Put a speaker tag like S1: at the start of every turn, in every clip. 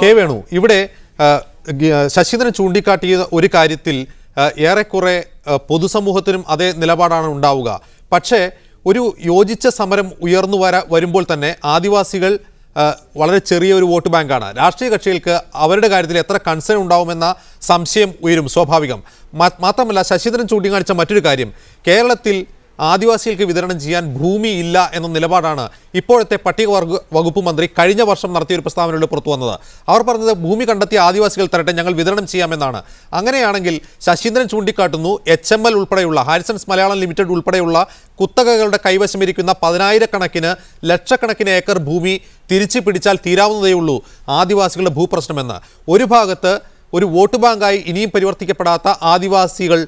S1: K Venu, ഇവിടെ ശശീന്ദ്രൻ ചൂണ്ടിക്കാട്ടിയ ഒരു കാര്യത്തിൽ ഏറെക്കുറെ പൊതുസമൂഹത്തിനും അതേ നിലപാടാണ് ഉണ്ടാവുക. പക്ഷേ ഒരു യോജിച്ച സമരം ഉയർന്നു വരുമ്പോൾ തന്നെ ആദിവാസികൾ വളരെ ചെറിയ ഒരു വോട്ട് ബാങ്കാണ്. രാഷ്ട്രീയ കക്ഷികൾക്ക് അവരുടെ കാര്യത്തിൽ എത്ര കൺസേൺ ഉണ്ടാവുമെന്ന സംശയം ഉയരും, സ്വാഭാവികം. മാത്രമല്ല, ശശീന്ദ്രൻ ചൂണ്ടിക്കാണിച്ച മറ്റൊരു കാര്യം, കേരളത്തിൽ ആദിവാസികൾക്ക് വിതരണം ചെയ്യാൻ ഭൂമി ഇല്ല എന്ന നിലപാടാണ് ഇപ്പോഴത്തെ പട്ടികവർഗ വകുപ്പ് മന്ത്രി കഴിഞ്ഞ വർഷം നടത്തിയൊരു പ്രസ്താവനയിലൂടെ പുറത്തു വന്നത്. അവർ പറഞ്ഞത് ഭൂമി കണ്ടെത്തിയ ആദിവാസികൾ തരട്ടെ, ഞങ്ങൾ വിതരണം ചെയ്യാമെന്നാണ്. അങ്ങനെയാണെങ്കിൽ ശശീന്ദ്രൻ ചൂണ്ടിക്കാട്ടുന്നു, HML ഉൾപ്പെടെയുള്ള ഹാരിസൺസ് മലയാളം ലിമിറ്റഡ് ഉൾപ്പെടെയുള്ള കുത്തകകളുടെ കൈവശമിരിക്കുന്ന 10,000-കണക്കിന് ലക്ഷക്കണക്കിന് ഏക്കർ ഭൂമി തിരിച്ചു പിടിച്ചാൽ തീരാവുന്നതേയുള്ളൂ ആദിവാസികളുടെ ഭൂപ്രശ്നമെന്ന്. ഒരു ഭാഗത്ത് ഒരു വോട്ട് ബാങ്കായി ഇനിയും പരിവർത്തിക്കപ്പെടാത്ത ആദിവാസികൾ,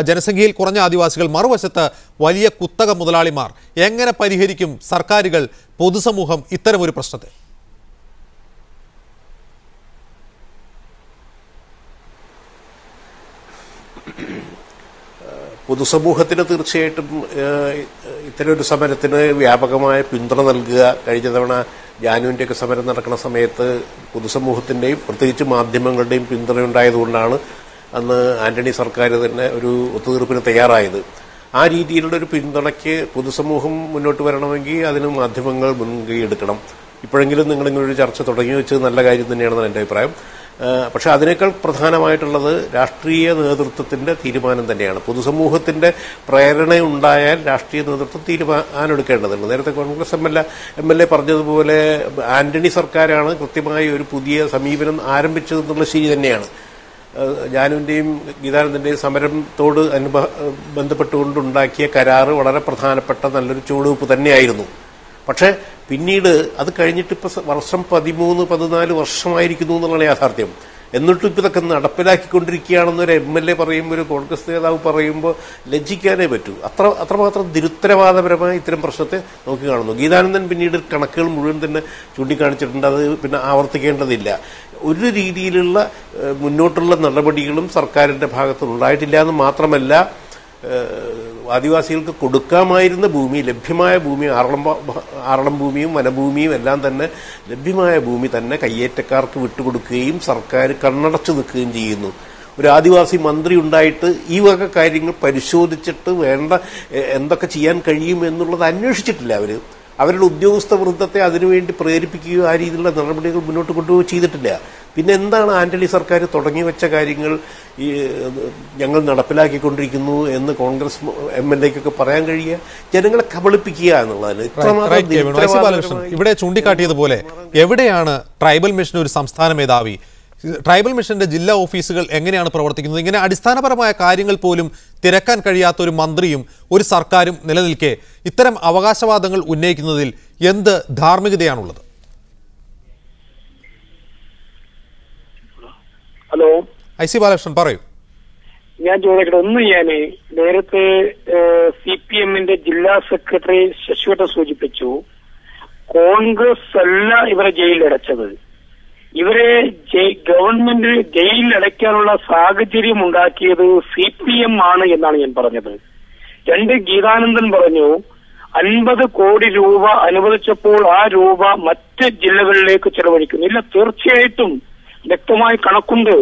S1: ജനസംഖ്യയിൽ കുറഞ്ഞ ആദിവാസികൾ, മറുവശത്ത് വലിയ കുത്തക മുതലാളിമാർ. എങ്ങനെ പരിഹരിക്കും സർക്കാരുകൾ, പൊതുസമൂഹം ഇത്തരമൊരു പ്രശ്നത്തെ?
S2: പൊതുസമൂഹത്തിന് തീർച്ചയായിട്ടും ഇത്തരമൊരു സമരത്തിന് വ്യാപകമായ പിന്തുണ നൽകുക. കഴിഞ്ഞ തവണ ജാനുവിൻ്റെയൊക്കെ സമരം നടക്കുന്ന സമയത്ത് പൊതുസമൂഹത്തിൻ്റെയും പ്രത്യേകിച്ച് മാധ്യമങ്ങളുടെയും പിന്തുണ ഉണ്ടായതുകൊണ്ടാണ് അന്ന് ആന്റണി സർക്കാർ തന്നെ ഒരു ഒത്തുതീർപ്പിന് തയ്യാറായത്. ആ രീതിയിലുള്ള ഒരു പിന്തുണയ്ക്ക് പൊതുസമൂഹം മുന്നോട്ട് വരണമെങ്കിൽ അതിന് മാധ്യമങ്ങൾ മുൻകൈ എടുക്കണം. ഇപ്പോഴെങ്കിലും നിങ്ങളിങ്ങനൊരു ചർച്ച തുടങ്ങി വെച്ചത് നല്ല കാര്യം തന്നെയാണെന്നാണ് എൻ്റെ അഭിപ്രായം. പക്ഷെ അതിനേക്കാൾ പ്രധാനമായിട്ടുള്ളത് രാഷ്ട്രീയ നേതൃത്വത്തിന്റെ തീരുമാനം തന്നെയാണ്. പൊതുസമൂഹത്തിന്റെ പ്രേരണയുണ്ടായാൽ രാഷ്ട്രീയ നേതൃത്വം തീരുമാനം എടുക്കേണ്ടതുണ്ട്. നേരത്തെ കോൺഗ്രസ് MLA പറഞ്ഞതുപോലെ ആന്റണി സർക്കാരാണ് കൃത്യമായി ഒരു പുതിയ സമീപനം ആരംഭിച്ചതെന്നുള്ള ശരി തന്നെയാണ്. ജാനുവിന്റെയും ഗീതാനന്ദന്റെയും സമരത്തോട് ബന്ധപ്പെട്ടുകൊണ്ടുണ്ടാക്കിയ കരാറ് വളരെ പ്രധാനപ്പെട്ട നല്ലൊരു ചുവടുവെപ്പ് തന്നെയായിരുന്നു. പക്ഷെ പിന്നീട് അത് കഴിഞ്ഞിട്ട് ഇപ്പൊ വർഷം 13-14 വർഷമായിരിക്കുന്നു എന്നുള്ളതാണ് യാഥാർത്ഥ്യം. എന്നിട്ടും ഇപ്പൊ ഇതൊക്കെ നടപ്പിലാക്കിക്കൊണ്ടിരിക്കുകയാണെന്നൊരു MLA പറയുമ്പോൾ, ഒരു കോൺഗ്രസ് നേതാവ് പറയുമ്പോൾ ലജ്ജിക്കാനേ പറ്റൂ. അത്രമാത്രം നിരുത്തരവാദപരമായി ഇത്തരം പ്രശ്നത്തെ നോക്കി കാണുന്നു. ഗീതാനന്ദൻ പിന്നീട് കണക്കുകൾ മുഴുവൻ തന്നെ ചൂണ്ടിക്കാണിച്ചിട്ടുണ്ട്. അത് പിന്നെ ആവർത്തിക്കേണ്ടതില്ല. ഒരു രീതിയിലുള്ള മുന്നോട്ടുള്ള നടപടികളും സർക്കാരിന്റെ ഭാഗത്ത് ഉണ്ടായിട്ടില്ല എന്ന് മാത്രമല്ല, ആദിവാസികൾക്ക് കൊടുക്കാമായിരുന്ന ഭൂമി, ലഭ്യമായ ഭൂമി, ആറളം ഭൂമിയും വനഭൂമിയും എല്ലാം തന്നെ ലഭ്യമായ ഭൂമി തന്നെ കയ്യേറ്റക്കാർക്ക് വിട്ടുകൊടുക്കുകയും സർക്കാർ കണ്ണടച്ചു നിൽക്കുകയും ചെയ്യുന്നു. ഒരു ആദിവാസി മന്ത്രി ഉണ്ടായിട്ട് ഈ വക കാര്യങ്ങൾ പരിശോധിച്ചിട്ട് വേണ്ട എന്തൊക്കെ ചെയ്യാൻ കഴിയും എന്നുള്ളത് അന്വേഷിച്ചിട്ടില്ല. അവരുടെ ഉദ്യോഗസ്ഥ വൃന്ദത്തെ അതിനുവേണ്ടി പ്രേരിപ്പിക്കുകയോ ആ രീതിയിലുള്ള നടപടികൾ മുന്നോട്ട് കൊണ്ടുപോവുകയോ ചെയ്തിട്ടില്ല. പിന്നെ എന്താണ് ആന്റണി സർക്കാർ തുടങ്ങി വെച്ച കാര്യങ്ങൾ ഞങ്ങൾ നടപ്പിലാക്കിക്കൊണ്ടിരിക്കുന്നു എന്ന് കോൺഗ്രസ് MLAക്കൊക്കെ പറയാൻ കഴിയുക? ജനങ്ങളെ കബളിപ്പിക്കുക എന്നുള്ളതാണ്.
S1: ഇവിടെ ചൂണ്ടിക്കാട്ടിയതുപോലെ എവിടെയാണ് ട്രൈബൽ മിഷൻ ഒരു സംസ്ഥാന മേധാവി? ട്രൈബൽ മിഷന്റെ ജില്ലാ ഓഫീസുകൾ എങ്ങനെയാണ് പ്രവർത്തിക്കുന്നത്? ഇങ്ങനെ അടിസ്ഥാനപരമായ കാര്യങ്ങൾ പോലും തിരക്കാൻ കഴിയാത്ത ഒരു മന്ത്രിയും ഒരു സർക്കാരും നിലനിൽക്കെ ഇത്തരം അവകാശവാദങ്ങൾ ഉന്നയിക്കുന്നതിൽ എന്ത് ധാർമ്മികതയാണുള്ളത്?
S3: ഹലോ,
S1: IC ബാലകൃഷ്ണൻ പറയൂ.
S3: ഞാൻ ചോദിക്കട്ടെ, ഞാൻ നേരത്തെ CPMന്റെ ജില്ലാ സെക്രട്ടറി ശശിവട്ടം സൂചിപ്പിച്ചു, കോൺഗ്രസ് അല്ല ഇവരെ ജയിലിലടച്ചത്. ഇവരെ ഗവൺമെന്റ് ജയിലിലടയ്ക്കാനുള്ള സാഹചര്യം ഉണ്ടാക്കിയത് CPM ആണ് എന്നാണ് ഞാൻ പറഞ്ഞത്. ഗീതാനന്ദൻ പറഞ്ഞു 50 കോടി രൂപ അനുവദിച്ചപ്പോൾ ആ രൂപ മറ്റ് ജില്ലകളിലേക്ക് ചെലവഴിക്കുന്നില്ല. തീർച്ചയായിട്ടും വ്യക്തമായ കണക്കുണ്ട്.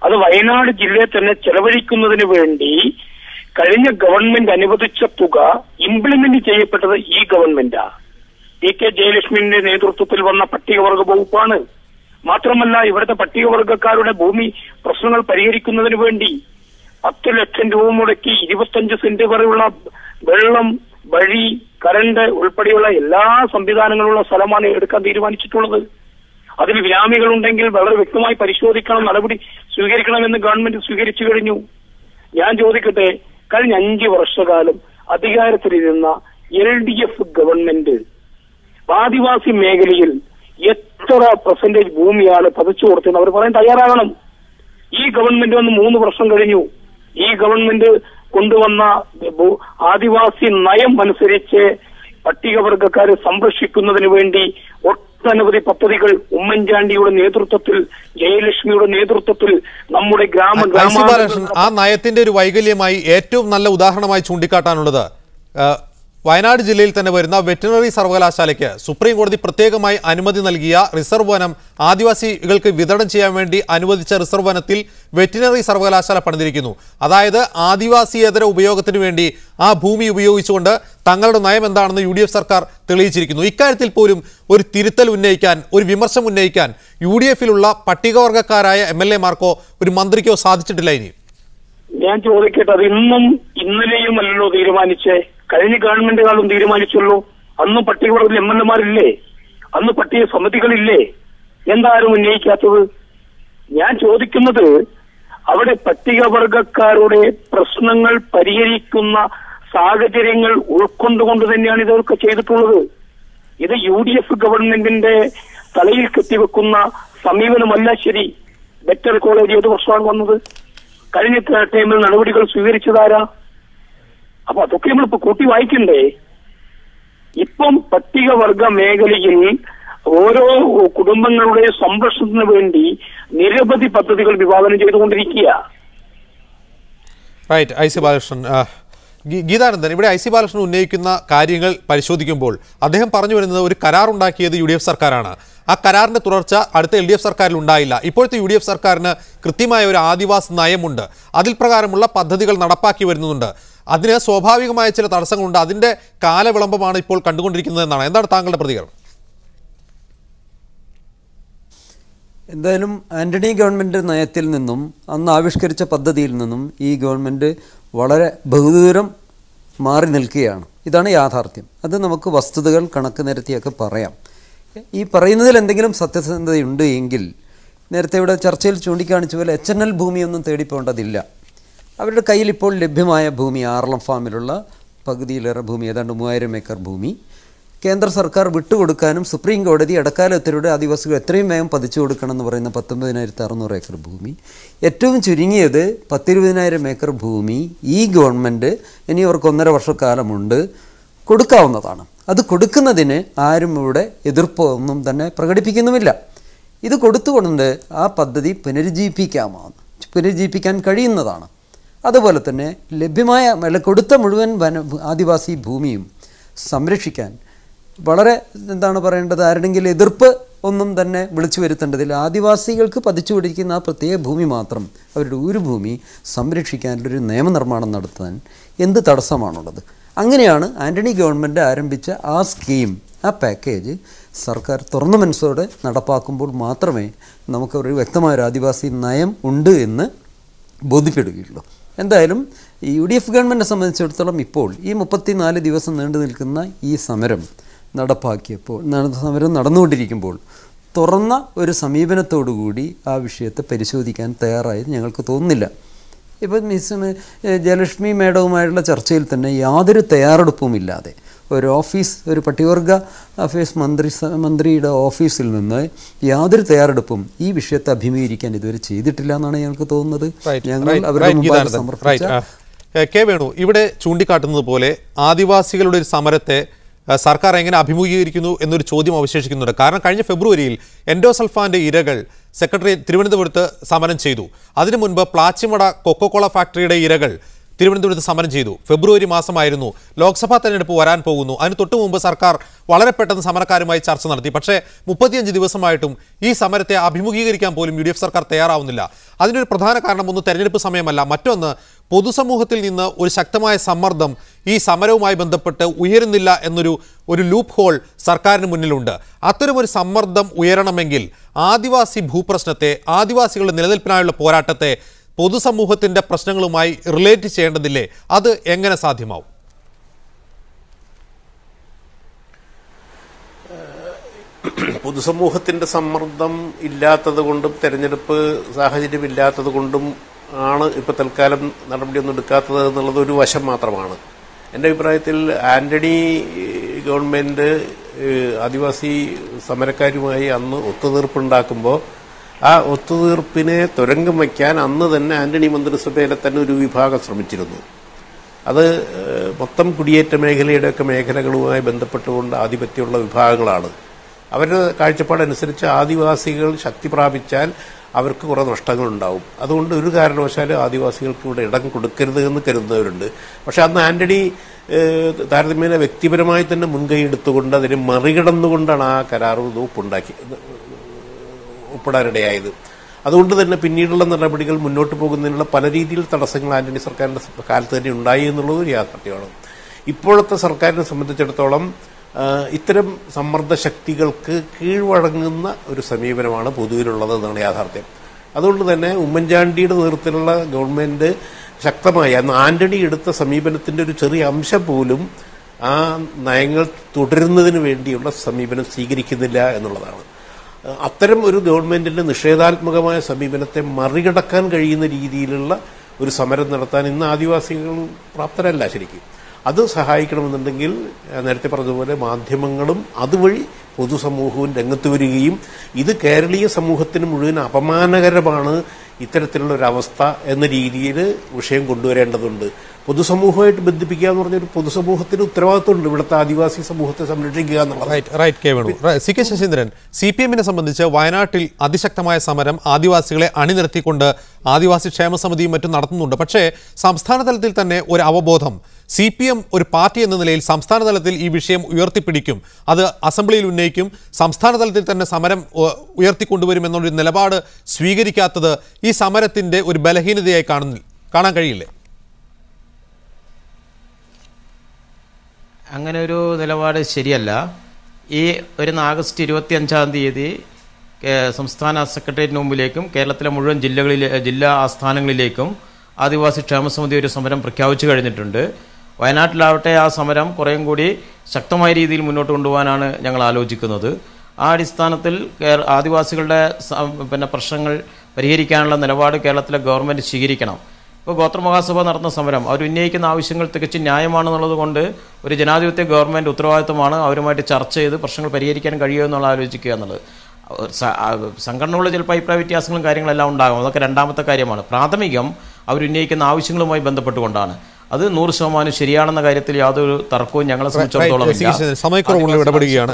S3: അത് വയനാട് ജില്ലയെ തന്നെ ചെലവഴിക്കുന്നതിന് വേണ്ടി കഴിഞ്ഞ ഗവൺമെന്റ് അനുവദിച്ച തുക ഇംപ്ലിമെന്റ് ചെയ്യപ്പെട്ടത് ഈ ഗവൺമെന്റാ. PK ജയലക്ഷ്മിന്റെ നേതൃത്വത്തിൽ വന്ന പട്ടികവർഗ വകുപ്പാണ്. മാത്രമല്ല, ഇവിടുത്തെ പട്ടികവർഗക്കാരുടെ ഭൂമി പ്രശ്നങ്ങൾ പരിഹരിക്കുന്നതിന് വേണ്ടി 10 ലക്ഷം രൂപ മുടക്കി 25 സെന്റ് വരെയുള്ള വെള്ളം, വഴി, കറണ്ട് ഉൾപ്പെടെയുള്ള എല്ലാ സംവിധാനങ്ങളുള്ള സ്ഥലമാണ് എടുക്കാൻ തീരുമാനിച്ചിട്ടുള്ളത്. അതിൽ വിരാമികളുണ്ടെങ്കിൽ വളരെ വ്യക്തമായി പരിശോധിക്കണം, നടപടി സ്വീകരിക്കണമെന്ന് ഗവൺമെന്റ് സ്വീകരിച്ചു കഴിഞ്ഞു. ഞാൻ ചോദിക്കട്ടെ, കഴിഞ്ഞ 5 വർഷക്കാലം അധികാരത്തിലിരുന്ന LDF ഗവൺമെന്റ് ആദിവാസി മേഖലയിൽ എത്ര % ഭൂമിയാണ് പതിച്ചു കൊടുത്തതെന്ന് അവർ പറയാൻ തയ്യാറാകണം. ഈ ഗവൺമെന്റ് വന്ന് 3 വർഷം കഴിഞ്ഞു. ഈ ഗവൺമെന്റ് കൊണ്ടുവന്ന ആദിവാസി നയം അനുസരിച്ച് പട്ടികവർഗക്കാരെ സംരക്ഷിക്കുന്നതിന് വേണ്ടി ഒട്ടനവധി പദ്ധതികൾ ഉമ്മൻചാണ്ടിയുടെ നേതൃത്വത്തിൽ, ജയലക്ഷ്മിയുടെ നേതൃത്വത്തിൽ നമ്മുടെ
S1: ആ നയത്തിന്റെ ഒരു വൈകല്യമായി ഏറ്റവും നല്ല ഉദാഹരണമായി ചൂണ്ടിക്കാട്ടാനുള്ളത് വയനാട് ജില്ലയിൽ തന്നെ വരുന്ന വെറ്റിനറി സർവകലാശാലയ്ക്ക് സുപ്രീം കോടതി പ്രത്യേകമായി അനുമതി നൽകിയ റിസർവ് വനം ആദിവാസികൾക്ക് വിതരണം ചെയ്യാൻ വേണ്ടി അനുവദിച്ച റിസർവ് വനത്തിൽ വെറ്റിനറി സർവകലാശാല പണിതിരിക്കുന്നു. അതായത് ആദിവാസിയേതര ഉപയോഗത്തിന് വേണ്ടി ആ ഭൂമി ഉപയോഗിച്ചുകൊണ്ട് തങ്ങളുടെ നയം എന്താണെന്ന് UDF സർക്കാർ തെളിയിച്ചിരിക്കുന്നു. ഇക്കാര്യത്തിൽ പോലും ഒരു തിരുത്തൽ ഉന്നയിക്കാൻ, ഒരു വിമർശനം ഉന്നയിക്കാൻ UDFിലുള്ള പട്ടികവർഗക്കാരായ MLA മാർക്കോ ഒരു മന്ത്രിക്കോ സാധിച്ചിട്ടില്ല. ഇനി
S3: ഞാൻ ചോദിക്കട്ടെ, അത് ഇന്നലെയും അല്ലല്ലോ തീരുമാനിച്ചേ? കഴിഞ്ഞ ഗവൺമെന്റ് കാലം തീരുമാനിച്ചുള്ളൂ. അന്ന് പട്ടികവർഗത്തിൽ MLA-മാരില്ലേ? അന്ന് പട്ടിക സമിതികളില്ലേ? എന്താരും ഉന്നയിക്കാത്തത്? ഞാൻ ചോദിക്കുന്നത്, അവിടെ പട്ടികവർഗക്കാരുടെ പ്രശ്നങ്ങൾ പരിഹരിക്കുന്ന സാഹചര്യങ്ങൾ ഉൾക്കൊണ്ടുകൊണ്ട് തന്നെയാണ് ഇതൊക്കെ ചെയ്തിട്ടുള്ളത്. ഇത് UDF ഗവൺമെന്റിന്റെ തലയിൽ കെട്ടിവെക്കുന്ന സമീപനമല്ല ശരി. ബെറ്റർ കോളേജ് ഏത് വർഷമാണ് വന്നത്? കഴിഞ്ഞ ടൈമിൽ നടപടികൾ സ്വീകരിച്ചതാരാ? അപ്പൊ അതൊക്കെ നമ്മളിപ്പോ കൂട്ടി വായിക്കണ്ടേ? ഇപ്പം പട്ടികവർഗ മേഖലയിൽ ഓരോ കുടുംബങ്ങളുടെ സംരക്ഷണത്തിന് വേണ്ടി നിരവധി പദ്ധതികൾ വിഭാവനം ചെയ്തുകൊണ്ടിരിക്കുക.
S1: റൈറ്റ്. IC ബാലകൃഷ്ണൻ, ഗീതാനന്ദൻ, ഇവിടെ IC ബാലകൃഷ്ണൻ ഉന്നയിക്കുന്ന കാര്യങ്ങൾ പരിശോധിക്കുമ്പോൾ അദ്ദേഹം പറഞ്ഞു വരുന്നത് ഒരു കരാറുണ്ടാക്കിയത് UDF സർക്കാരാണ്. ആ കരാറിന്റെ തുടർച്ച അടുത്ത LDF സർക്കാരിൽ ഉണ്ടായില്ല. ഇപ്പോഴത്തെ UDF സർക്കാരിന് കൃത്യമായ ഒരു ആദിവാസി നയമുണ്ട്. അതിൽ പ്രകാരമുള്ള പദ്ധതികൾ നടപ്പാക്കി വരുന്നുണ്ട്. അതിന് സ്വാഭാവികമായ ചില തടസ്സങ്ങളുണ്ട്. അതിന്റെ കാലവിളംബമാണ് ഇപ്പോൾ കണ്ടുകൊണ്ടിരിക്കുന്നത് എന്നാണ്. എന്താണ് താങ്കളുടെ പ്രതികരണം?
S4: എന്തായാലും ആന്റണി ഗവൺമെൻറ് നയത്തിൽ നിന്നും അന്ന് ആവിഷ്കരിച്ച പദ്ധതിയിൽ നിന്നും ഈ ഗവൺമെൻറ് വളരെ ബഹുദൂരം മാറി നിൽക്കുകയാണ്. ഇതാണ് യാഥാർത്ഥ്യം. അത് നമുക്ക് വസ്തുതകൾ കണക്ക് നിരത്തിയൊക്കെ പറയാം. ഈ പറയുന്നതിൽ എന്തെങ്കിലും സത്യസന്ധതയുണ്ട് എങ്കിൽ നേരത്തെ ഇവിടെ ചർച്ചയിൽ ചൂണ്ടിക്കാണിച്ച പോലെ HNL ഭൂമിയൊന്നും തേടിപ്പോകേണ്ടതില്ല. അവരുടെ കയ്യിൽ ഇപ്പോൾ ലഭ്യമായ ഭൂമി, ആറളം ഫാമിലുള്ള പകുതിയിലേറെ ഭൂമി, ഏതാണ്ട് 3000 ഏക്കർ ഭൂമി കേന്ദ്ര സർക്കാർ വിട്ടുകൊടുക്കാനും സുപ്രീം കോടതി ഇടക്കാല ഉത്തരവുടെ ആദിവാസികൾ എത്രയും വേഗം പതിച്ചു കൊടുക്കണമെന്ന് പറയുന്ന 19,600 ഏക്കർ ഭൂമി, ഏറ്റവും ചുരുങ്ങിയത് 10-20,000 ഏക്കർ ഭൂമി ഈ ഗവൺമെൻറ് ഇനി അവർക്ക് 1.5 വർഷക്കാലമുണ്ട് കൊടുക്കാവുന്നതാണ്. അത് കൊടുക്കുന്നതിന് ആരും ഇവിടെ എതിർപ്പോ ഒന്നും തന്നെ പ്രകടിപ്പിക്കുന്നുമില്ല. ഇത് കൊടുത്തുകൊണ്ട് ആ പദ്ധതി പുനരുജ്ജീവിപ്പിക്കാൻ കഴിയുന്നതാണ്. അതുപോലെ തന്നെ ലഭ്യമായ കൊടുത്ത മുഴുവൻ ആദിവാസി ഭൂമിയും സംരക്ഷിക്കാൻ വളരെ എന്താണ് പറയേണ്ടത്, ആരുടെങ്കിലും എതിർപ്പ് ഒന്നും തന്നെ വിളിച്ചു വരുത്തേണ്ടതില്ല. ആദിവാസികൾക്ക് പതിച്ചുകൊണ്ടിരിക്കുന്ന ആ പ്രത്യേക ഭൂമി മാത്രം, അവരുടെ ഒരു ഭൂമി സംരക്ഷിക്കാനുള്ളൊരു നിയമനിർമ്മാണം നടത്താൻ എന്ത് തടസ്സമാണുള്ളത്? അങ്ങനെയാണ് ആന്റണി ഗവൺമെൻറ് ആരംഭിച്ച ആ സ്കീം, ആ പാക്കേജ് സർക്കാർ തുറന്ന മനസ്സോടെ നടപ്പാക്കുമ്പോൾ മാത്രമേ നമുക്കൊരു വ്യക്തമായൊരു ആദിവാസി നയം ഉണ്ട് എന്ന് ബോധ്യപ്പെടുകയുള്ളൂ. എന്തായാലും ഈ UDF ഗവൺമെൻറ്റിനെ സംബന്ധിച്ചിടത്തോളം ഇപ്പോൾ ഈ 34 ദിവസം നീണ്ടു നിൽക്കുന്ന ഈ സമരം നടന്നുകൊണ്ടിരിക്കുമ്പോൾ തുറന്ന ഒരു സമീപനത്തോടുകൂടി ആ വിഷയത്തെ പരിശോധിക്കാൻ തയ്യാറായത് ഞങ്ങൾക്ക് തോന്നുന്നില്ല. ഇപ്പം മിസ്സിന് ജയലക്ഷ്മി മേഡവുമായുള്ള ചർച്ചയിൽ തന്നെ യാതൊരു തയ്യാറെടുപ്പുമില്ലാതെ ഒരു പട്ടികവർഗ അഫയേഴ്സ് മന്ത്രിയുടെ ഓഫീസിൽ നിന്ന് യാതൊരു തയ്യാറെടുപ്പും ഈ വിഷയത്തെ അഭിമുഖീകരിക്കാൻ ഇതുവരെ ചെയ്തിട്ടില്ല എന്നാണ് ഞങ്ങൾക്ക് തോന്നുന്നത്. ഞങ്ങൾ അവരുടെ മുമ്പാകെ സമർപ്പിച്ച
S1: കെ വേണു ഇവിടെ ചൂണ്ടിക്കാട്ടുന്നത് പോലെ ആദിവാസികളുടെ ഒരു സമരത്തെ സർക്കാർ എങ്ങനെ അഭിമുഖീകരിക്കുന്നു എന്നൊരു ചോദ്യം അവശേഷിക്കുന്നുണ്ട്. കാരണം കഴിഞ്ഞ ഫെബ്രുവരിയിൽ എൻഡോസൾഫാന്റെ ഇരകൾ സെക്രട്ടേറിയറ്റ് തിരുവനന്തപുരത്ത് സമരം ചെയ്തു. അതിനു മുൻപ് പ്ലാച്ചിമട കൊക്കോകോള ഫാക്ടറിയുടെ ഇരകൾ തിരുവനന്തപുരത്ത് സമരം ചെയ്തു. ഫെബ്രുവരി മാസമായിരുന്നു. ലോക്സഭാ തെരഞ്ഞെടുപ്പ് വരാൻ പോകുന്നു. അതിന് തൊട്ടു മുമ്പ് സർക്കാർ വളരെ പെട്ടെന്ന് സമരക്കാരുമായി ചർച്ച നടത്തി. പക്ഷേ 35 ദിവസമായിട്ടും ഈ സമരത്തെ അഭിമുഖീകരിക്കാൻ പോലും UDF സർക്കാർ തയ്യാറാവുന്നില്ല. അതിനൊരു പ്രധാന കാരണം ഒന്ന് തെരഞ്ഞെടുപ്പ് സമയമല്ല, മറ്റൊന്ന് പൊതുസമൂഹത്തിൽ നിന്ന് ഒരു ശക്തമായ സമ്മർദ്ദം ഈ സമരവുമായി ബന്ധപ്പെട്ട് ഉയരുന്നില്ല എന്നൊരു ലൂപ്പ് ഹോൾ സർക്കാരിന് മുന്നിലുണ്ട്. അത്തരമൊരു സമ്മർദ്ദം ഉയരണമെങ്കിൽ ആദിവാസി ഭൂപ്രശ്നത്തെ, ആദിവാസികളുടെ നിലനിൽപ്പിനായുള്ള പോരാട്ടത്തെ പൊതുസമൂഹത്തിൻ്റെ പ്രശ്നങ്ങളുമായി റിലേറ്റ് ചെയ്യേണ്ടതില്ലേ? അത് എങ്ങനെ സാധ്യമാവും?
S2: പൊതുസമൂഹത്തിന്റെ സമ്മർദ്ദം ഇല്ലാത്തത് കൊണ്ടും തെരഞ്ഞെടുപ്പ് സാഹചര്യം ഇല്ലാത്തത് കൊണ്ടും ആണ് ഇപ്പൊ തൽക്കാലം നടപടിയൊന്നും എടുക്കാത്തത് എന്നുള്ളത് ഒരു വശം മാത്രമാണ്. എൻ്റെ അഭിപ്രായത്തിൽ ആന്റണി ഗവൺമെന്റ് ആദിവാസി സമരക്കാരുമായി അന്ന് ഒത്തുതീർപ്പുണ്ടാക്കുമ്പോൾ ആ ഒത്തുതീർപ്പിനെ തുരങ്കം വയ്ക്കാൻ അന്ന് തന്നെ ആന്റണി മന്ത്രിസഭയിലെ തന്നെ ഒരു വിഭാഗം ശ്രമിച്ചിരുന്നു. അത് മൊത്തം കുടിയേറ്റ മേഖലയുടെയൊക്കെ മേഖലകളുമായി ബന്ധപ്പെട്ടുകൊണ്ട് ആധിപത്യമുള്ള വിഭാഗങ്ങളാണ്. അവരുടെ കാഴ്ചപ്പാടനുസരിച്ച് ആദിവാസികൾ ശക്തി പ്രാപിച്ചാൽ അവർക്ക് കുറേ നഷ്ടങ്ങളുണ്ടാവും. അതുകൊണ്ട് ഒരു കാരണവശാലും ആദിവാസികൾക്ക് ഇവിടെ ഇടം കൊടുക്കരുത് എന്ന് കരുതുന്നവരുണ്ട്. പക്ഷെ അന്ന് ആന്റണി താരതമ്യേന വ്യക്തിപരമായി തന്നെ മുൻകൈ എടുത്തുകൊണ്ട് അതിനെ മറികടന്നുകൊണ്ടാണ് ആ കരാർ ഒപ്പിടാനിടയായത്. അതുകൊണ്ട് തന്നെ പിന്നീടുള്ള നടപടികൾ മുന്നോട്ട് പോകുന്നതിനുള്ള പല രീതിയിൽ തടസ്സങ്ങൾ ആന്റണി സർക്കാരിന്റെ കാലത്ത് തന്നെ ഉണ്ടായി എന്നുള്ളത് ഒരു യാഥാർത്ഥ്യമാണ്. ഇപ്പോഴത്തെ സർക്കാരിനെ സംബന്ധിച്ചിടത്തോളം ഇത്തരം സമ്മർദ്ദ ശക്തികൾക്ക് കീഴ്വഴങ്ങുന്ന ഒരു സമീപനമാണ് പൊതുവിലുള്ളത് എന്നാണ് യാഥാർത്ഥ്യം. അതുകൊണ്ട് തന്നെ ഉമ്മൻചാണ്ടിയുടെ നേതൃത്വത്തിലുള്ള ഗവൺമെന്റ് ശക്തമായി അന്ന് ആന്റണി എടുത്ത സമീപനത്തിന്റെ ഒരു ചെറിയ അംശം പോലും ആ നയങ്ങൾ തുടരുന്നതിന് വേണ്ടിയുള്ള സമീപനം സ്വീകരിക്കുന്നില്ല എന്നുള്ളതാണ്. അത്തരം ഒരു ഗവൺമെന്റിന്റെ നിഷേധാത്മകമായ സമീപനത്തെ മറികടക്കാൻ കഴിയുന്ന രീതിയിലുള്ള ഒരു സമരം നടത്താൻ ഇന്ന് ആദിവാസികൾ പ്രാപ്തരല്ല. ശരിക്കും അത് സഹായിക്കണമെന്നുണ്ടെങ്കിൽ നേരത്തെ പറഞ്ഞതുപോലെ മാധ്യമങ്ങളും അതുവഴി പൊതുസമൂഹവും രംഗത്ത് വരികയും ഇത് കേരളീയ സമൂഹത്തിന് മുഴുവൻ അപമാനകരമാണ് ഇത്തരത്തിലുള്ള ഒരു അവസ്ഥ എന്ന രീതിയിൽ വിഷയം കൊണ്ടുവരേണ്ടതുണ്ട്. പൊതുസമൂഹമായിട്ട് ബന്ധിപ്പിക്കുക എന്ന് പറഞ്ഞൊരു പൊതുസമൂഹത്തിന് ഉത്തരവാദിത്തമുണ്ട് ഇവിടുത്തെ ആദിവാസി സമൂഹത്തെ സംരക്ഷിക്കുക എന്നുള്ളത്.
S1: സി കെ ശശീന്ദ്രൻ, CPM-നെ സംബന്ധിച്ച് വയനാട്ടിൽ അതിശക്തമായ സമരം ആദിവാസികളെ അണിനിരത്തിക്കൊണ്ട് ആദിവാസി ക്ഷേമ സമിതിയും മറ്റും നടത്തുന്നുണ്ട്. പക്ഷേ സംസ്ഥാന തലത്തിൽ തന്നെ ഒരു അവബോധം CPM ഒരു പാർട്ടി എന്ന നിലയിൽ സംസ്ഥാന തലത്തിൽ ഈ വിഷയം ഉയർത്തിപ്പിടിക്കും, അത് അസംബ്ലിയിൽ ഉന്നയിക്കും, സംസ്ഥാന തലത്തിൽ തന്നെ സമരം ഉയർത്തിക്കൊണ്ടുവരുമെന്നുള്ളൊരു നിലപാട് സ്വീകരിക്കാത്തത് ഈ സമരത്തിന്റെ ഒരു ബലഹീനതയായി കാണാൻ കഴിയില്ലേ?
S5: അങ്ങനെ ഒരു നിലപാട് ശരിയല്ല. ഈ വരുന്ന ആഗസ്റ്റ് 25-ാം തീയതി സംസ്ഥാന സെക്രട്ടേറിയറ്റിന് മുമ്പിലേക്കും കേരളത്തിലെ മുഴുവൻ ജില്ലാ ആസ്ഥാനങ്ങളിലേക്കും ആദിവാസി ക്ഷേമസമിതി ഒരു സമരം പ്രഖ്യാപിച്ചു കഴിഞ്ഞിട്ടുണ്ട്. വയനാട്ടിലാവട്ടെ ആ സമരം കുറേയും കൂടി ശക്തമായ രീതിയിൽ മുന്നോട്ട് കൊണ്ടുപോകാനാണ് ഞങ്ങൾ ആലോചിക്കുന്നത്. ആ അടിസ്ഥാനത്തിൽ ആദിവാസികളുടെ പ്രശ്നങ്ങൾ പരിഹരിക്കാനുള്ള നിലപാട് കേരളത്തിലെ ഗവൺമെൻറ് സ്വീകരിക്കണം. ഇപ്പോൾ ഗോത്രമഹാസഭ നടത്തുന്ന സമരം അവർ ഉന്നയിക്കുന്ന ആവശ്യങ്ങൾ തികച്ചും ന്യായമാണെന്നുള്ളത് കൊണ്ട് ഒരു ജനാധിപത്യ ഗവൺമെൻറ് ഉത്തരവാദിത്തമാണ് അവരുമായിട്ട് ചർച്ച ചെയ്ത് പ്രശ്നങ്ങൾ പരിഹരിക്കാൻ കഴിയുമോ എന്നുള്ള ആലോചിക്കുക എന്നുള്ളത്. സംഘടനകളുടെ ചിലപ്പോൾ അഭിപ്രായ വ്യത്യാസങ്ങളും കാര്യങ്ങളെല്ലാം ഉണ്ടാകും, അതൊക്കെ രണ്ടാമത്തെ കാര്യമാണ്. പ്രാഥമികം അവരുന്നയിക്കുന്ന ആവശ്യങ്ങളുമായി ബന്ധപ്പെട്ടുകൊണ്ടാണ്. അത് 100% ശരിയാണെന്ന കാര്യത്തിൽ യാതൊരു തർക്കവും ഞങ്ങളെ സംബന്ധിച്ചിടത്തോളം
S1: സമയക്കുറവുള്ള ഇടപെടുകയാണ്.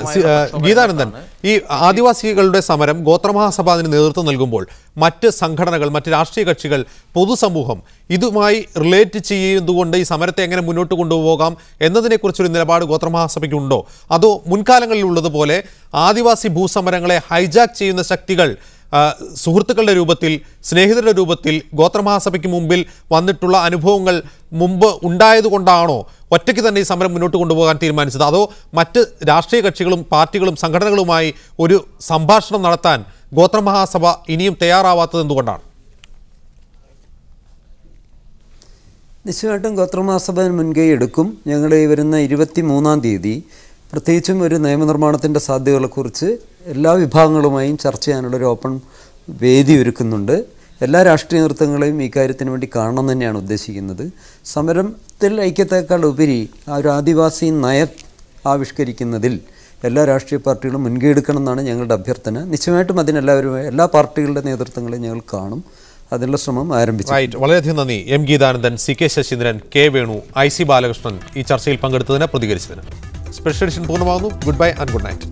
S1: ഗീതാനന്ദൻ, ഈ ആദിവാസികളുടെ സമരം ഗോത്രമഹാസഭ അതിന് നേതൃത്വം നൽകുമ്പോൾ മറ്റ് സംഘടനകൾ, മറ്റ് രാഷ്ട്രീയ കക്ഷികൾ, പൊതുസമൂഹം ഇതുമായി റിലേറ്റ് ചെയ്യുന്നതുകൊണ്ട് ഈ സമരത്തെ എങ്ങനെ മുന്നോട്ട് കൊണ്ടുപോകാം എന്നതിനെക്കുറിച്ചൊരു നിലപാട് ഗോത്രമഹാസഭയ്ക്കുണ്ടോ? അതോ മുൻകാലങ്ങളിലുള്ളതുപോലെ ആദിവാസി ഭൂസമരങ്ങളെ ഹൈജാക്ക് ചെയ്യുന്ന ശക്തികൾ സുഹൃത്തുക്കളുടെ രൂപത്തിൽ, സ്നേഹിതരുടെ രൂപത്തിൽ ഗോത്രമഹാസഭയ്ക്ക് മുമ്പിൽ വന്നിട്ടുള്ള അനുഭവങ്ങൾ മുമ്പ് ഉണ്ടായതുകൊണ്ടാണോ ഒറ്റയ്ക്ക് തന്നെ ഈ സമരം മുന്നോട്ട് കൊണ്ടുപോകാൻ തീരുമാനിച്ചത്? അതോ മറ്റ് രാഷ്ട്രീയ കക്ഷികളും പാർട്ടികളും സംഘടനകളുമായി ഒരു സംഭാഷണം നടത്താൻ ഗോത്രമഹാസഭ ഇനിയും തയ്യാറാവാത്തത് എന്തുകൊണ്ടാണ്?
S4: നിശ്ചയമായിട്ടും ഗോത്രമഹാസഭ മുൻകൈ എടുക്കും. ഞങ്ങൾ ഈ വരുന്ന 23-ാം തീയതി പ്രത്യേകിച്ചും ഒരു നിയമനിർമ്മാണത്തിൻ്റെ സാധ്യതകളെക്കുറിച്ച് എല്ലാ വിഭാഗങ്ങളുമായും ചർച്ച ചെയ്യാനുള്ളൊരു ഓപ്പൺ വേദി ഒരുക്കുന്നുണ്ട്. എല്ലാ രാഷ്ട്രീയ നേതൃത്വങ്ങളെയും ഈ കാര്യത്തിന് വേണ്ടി കാണണം തന്നെയാണ് ഉദ്ദേശിക്കുന്നത്. സമരത്തിൽ ഐക്യത്തേക്കാൾ ഉപരി ആ ഒരു ആദിവാസി നയം ആവിഷ്കരിക്കുന്നതിൽ എല്ലാ രാഷ്ട്രീയ പാർട്ടികളും മുൻകൈ എടുക്കണം എന്നാണ് ഞങ്ങളുടെ അഭ്യർത്ഥന. നിശ്ചയമായിട്ടും അതിനെല്ലാവരും എല്ലാ പാർട്ടികളുടെ നേതൃത്വങ്ങളെയും ഞങ്ങൾ കാണും. അതിനുള്ള ശ്രമം ആരംഭിച്ചു.
S1: വളരെയധികം നന്ദി. M Geethanandan, C K Saseendran, K Venu, IC Balakrishnan ഈ ചർച്ചയിൽ പങ്കെടുത്തതിന്, പ്രതികരിച്ചതിന്. സ്പെഷ്യൽ എഡിഷൻ പൂർണ്ണമാകുന്നു. Good bye and good night.